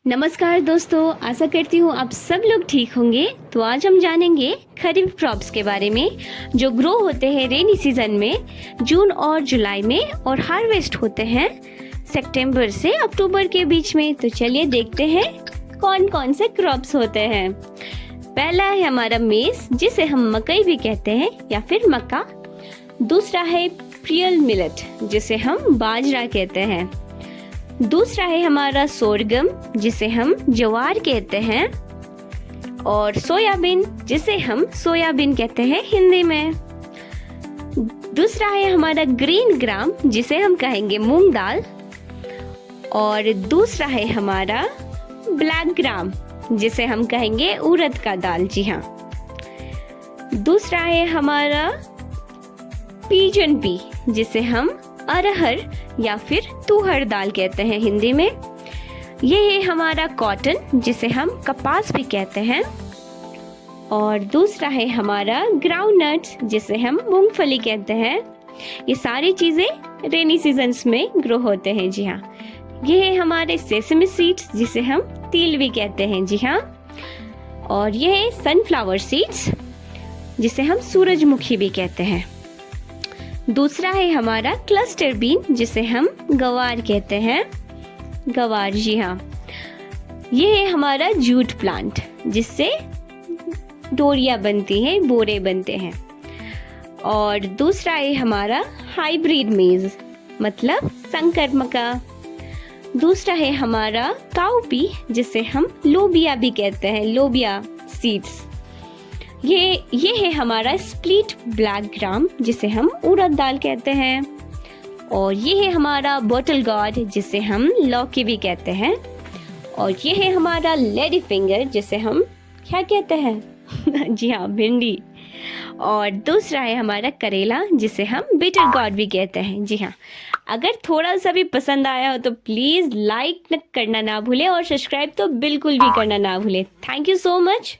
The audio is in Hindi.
नमस्कार दोस्तों, आशा करती हूँ आप सब लोग ठीक होंगे। तो आज हम जानेंगे खरीफ क्रॉप्स के बारे में जो ग्रो होते हैं रेनी सीजन में जून और जुलाई में और हार्वेस्ट होते हैं सितंबर से अक्टूबर के बीच में। तो चलिए देखते हैं कौन कौन से क्रॉप्स होते हैं। पहला है हमारा मेज, जिसे हम मकई भी कहते हैं या फिर मक्का। दूसरा है प्रियल मिलेट, जिसे हम बाजरा कहते हैं। दूसरा है हमारा सोरगम, जिसे हम ज्वार कहते हैं। और सोयाबीन, जिसे हम सोयाबीन कहते हैं हिंदी में। दूसरा है हमारा ग्रीन ग्राम, जिसे हम कहेंगे मूंग दाल। और दूसरा है हमारा ब्लैक ग्राम, जिसे हम कहेंगे उड़द का दाल। जी हाँ। दूसरा है हमारा पिजन पी, जिसे हम अरहर या फिर तुहर दाल कहते हैं हिंदी में। ये है हमारा कॉटन, जिसे हम कपास भी कहते हैं। और दूसरा है हमारा ग्राउंडनट्स, जिसे हम मूंगफली कहते हैं। ये सारी चीज़ें रेनी सीजन्स में ग्रो होते हैं। जी हाँ। ये है हमारे सेसमी सीड्स, जिसे हम तिल भी कहते हैं। जी हाँ। और ये है सनफ्लावर सीड्स, जिसे हम सूरजमुखी भी कहते हैं। दूसरा है हमारा क्लस्टर बीन, जिसे हम गवार कहते हैं। गवार, जी हाँ। ये है हमारा जूट प्लांट, जिससे डोरियां बनती हैं, बोरे बनते हैं। और दूसरा है हमारा हाइब्रिड मेज, मतलब संकर मक्का। दूसरा है हमारा काउपी, जिसे हम लोबिया भी कहते हैं, लोबिया सीड्स। ये है हमारा स्प्लिट ब्लैक ग्राम, जिसे हम उड़द दाल कहते हैं। और ये है हमारा बॉटल गॉड, जिसे हम लौकी भी कहते हैं। और ये है हमारा लेडी फिंगर, जिसे हम क्या कहते हैं जी हाँ, भिंडी। और दूसरा है हमारा करेला, जिसे हम बिटर गॉड भी कहते हैं। जी हाँ। अगर थोड़ा सा भी पसंद आया हो तो प्लीज़ लाइक करना ना भूलें और सब्सक्राइब तो बिल्कुल भी करना ना भूलें। Thank you so much.